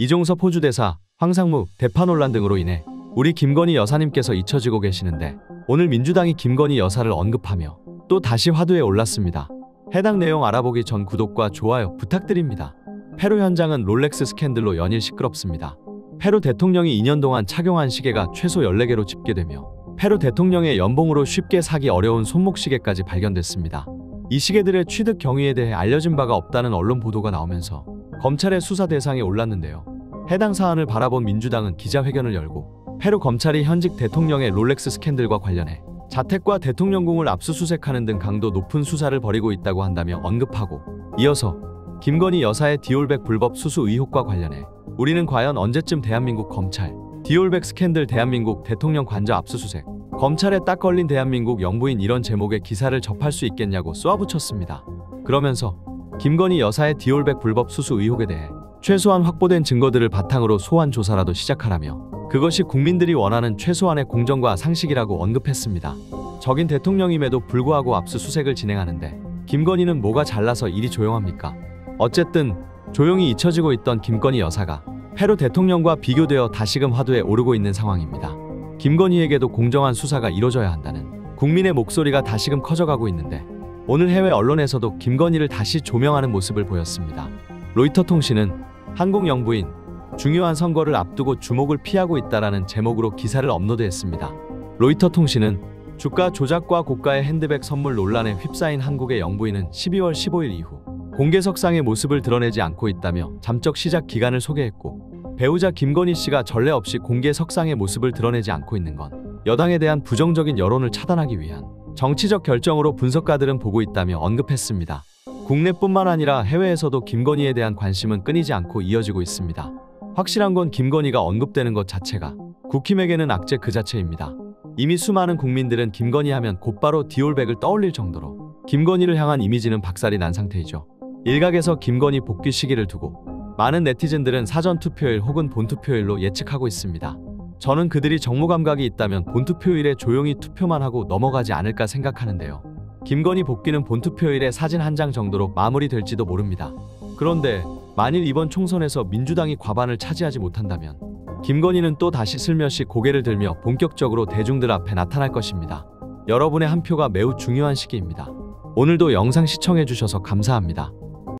이종섭 호주대사, 황상무, 대파 논란 등으로 인해 우리 김건희 여사님께서 잊혀지고 계시는데 오늘 민주당이 김건희 여사를 언급하며 또 다시 화두에 올랐습니다. 해당 내용 알아보기 전 구독과 좋아요 부탁드립니다. 페루 현장은 롤렉스 스캔들로 연일 시끄럽습니다. 페루 대통령이 2년 동안 착용한 시계가 최소 14개로 집계되며 페루 대통령의 연봉으로 쉽게 사기 어려운 손목시계까지 발견됐습니다. 이 시계들의 취득 경위에 대해 알려진 바가 없다는 언론 보도가 나오면서 검찰의 수사 대상에 올랐는데요. 해당 사안을 바라본 민주당은 기자회견을 열고 페루 검찰이 현직 대통령의 롤렉스 스캔들과 관련해 자택과 대통령궁을 압수수색하는 등 강도 높은 수사를 벌이고 있다고 한다며 언급하고 이어서 김건희 여사의 디올백 불법 수수 의혹과 관련해 우리는 과연 언제쯤 대한민국 검찰 디올백 스캔들 대한민국 대통령 관저 압수수색 검찰에 딱 걸린 대한민국 영부인 이런 제목의 기사를 접할 수 있겠냐고 쏘아붙였습니다. 그러면서 김건희 여사의 디올백 불법 수수 의혹에 대해 최소한 확보된 증거들을 바탕으로 소환 조사라도 시작하라며 그것이 국민들이 원하는 최소한의 공정과 상식이라고 언급했습니다. 적인 대통령임에도 불구하고 압수수색을 진행하는데 김건희는 뭐가 잘나서 이리 조용합니까? 어쨌든 조용히 잊혀지고 있던 김건희 여사가 페루 대통령과 비교되어 다시금 화두에 오르고 있는 상황입니다. 김건희에게도 공정한 수사가 이뤄져야 한다는 국민의 목소리가 다시금 커져가고 있는데 오늘 해외 언론에서도 김건희를 다시 조명하는 모습을 보였습니다. 로이터 통신은 한국 영부인 중요한 선거를 앞두고 주목을 피하고 있다라는 제목으로 기사를 업로드했습니다. 로이터 통신은 주가 조작과 고가의 핸드백 선물 논란에 휩싸인 한국의 영부인은 12월 15일 이후 공개석상의 모습을 드러내지 않고 있다며 잠적 시작 기간을 소개했고 배우자 김건희 씨가 전례 없이 공개석상의 모습을 드러내지 않고 있는 건 여당에 대한 부정적인 여론을 차단하기 위한 정치적 결정으로 분석가들은 보고 있다며 언급했습니다. 국내뿐만 아니라 해외에서도 김건희에 대한 관심은 끊이지 않고 이어지고 있습니다. 확실한 건 김건희가 언급되는 것 자체가 국힘에게는 악재 그 자체입니다. 이미 수많은 국민들은 김건희 하면 곧바로 디올백을 떠올릴 정도로 김건희를 향한 이미지는 박살이 난 상태이죠. 일각에서 김건희 복귀 시기를 두고 많은 네티즌들은 사전투표일 혹은 본투표일로 예측하고 있습니다. 저는 그들이 정무감각이 있다면 본투표일에 조용히 투표만 하고 넘어가지 않을까 생각하는데요. 김건희 복귀는 본투표일에 사진 한 장 정도로 마무리될지도 모릅니다. 그런데 만일 이번 총선에서 민주당이 과반을 차지하지 못한다면 김건희는 또 다시 슬며시 고개를 들며 본격적으로 대중들 앞에 나타날 것입니다. 여러분의 한 표가 매우 중요한 시기입니다. 오늘도 영상 시청해주셔서 감사합니다.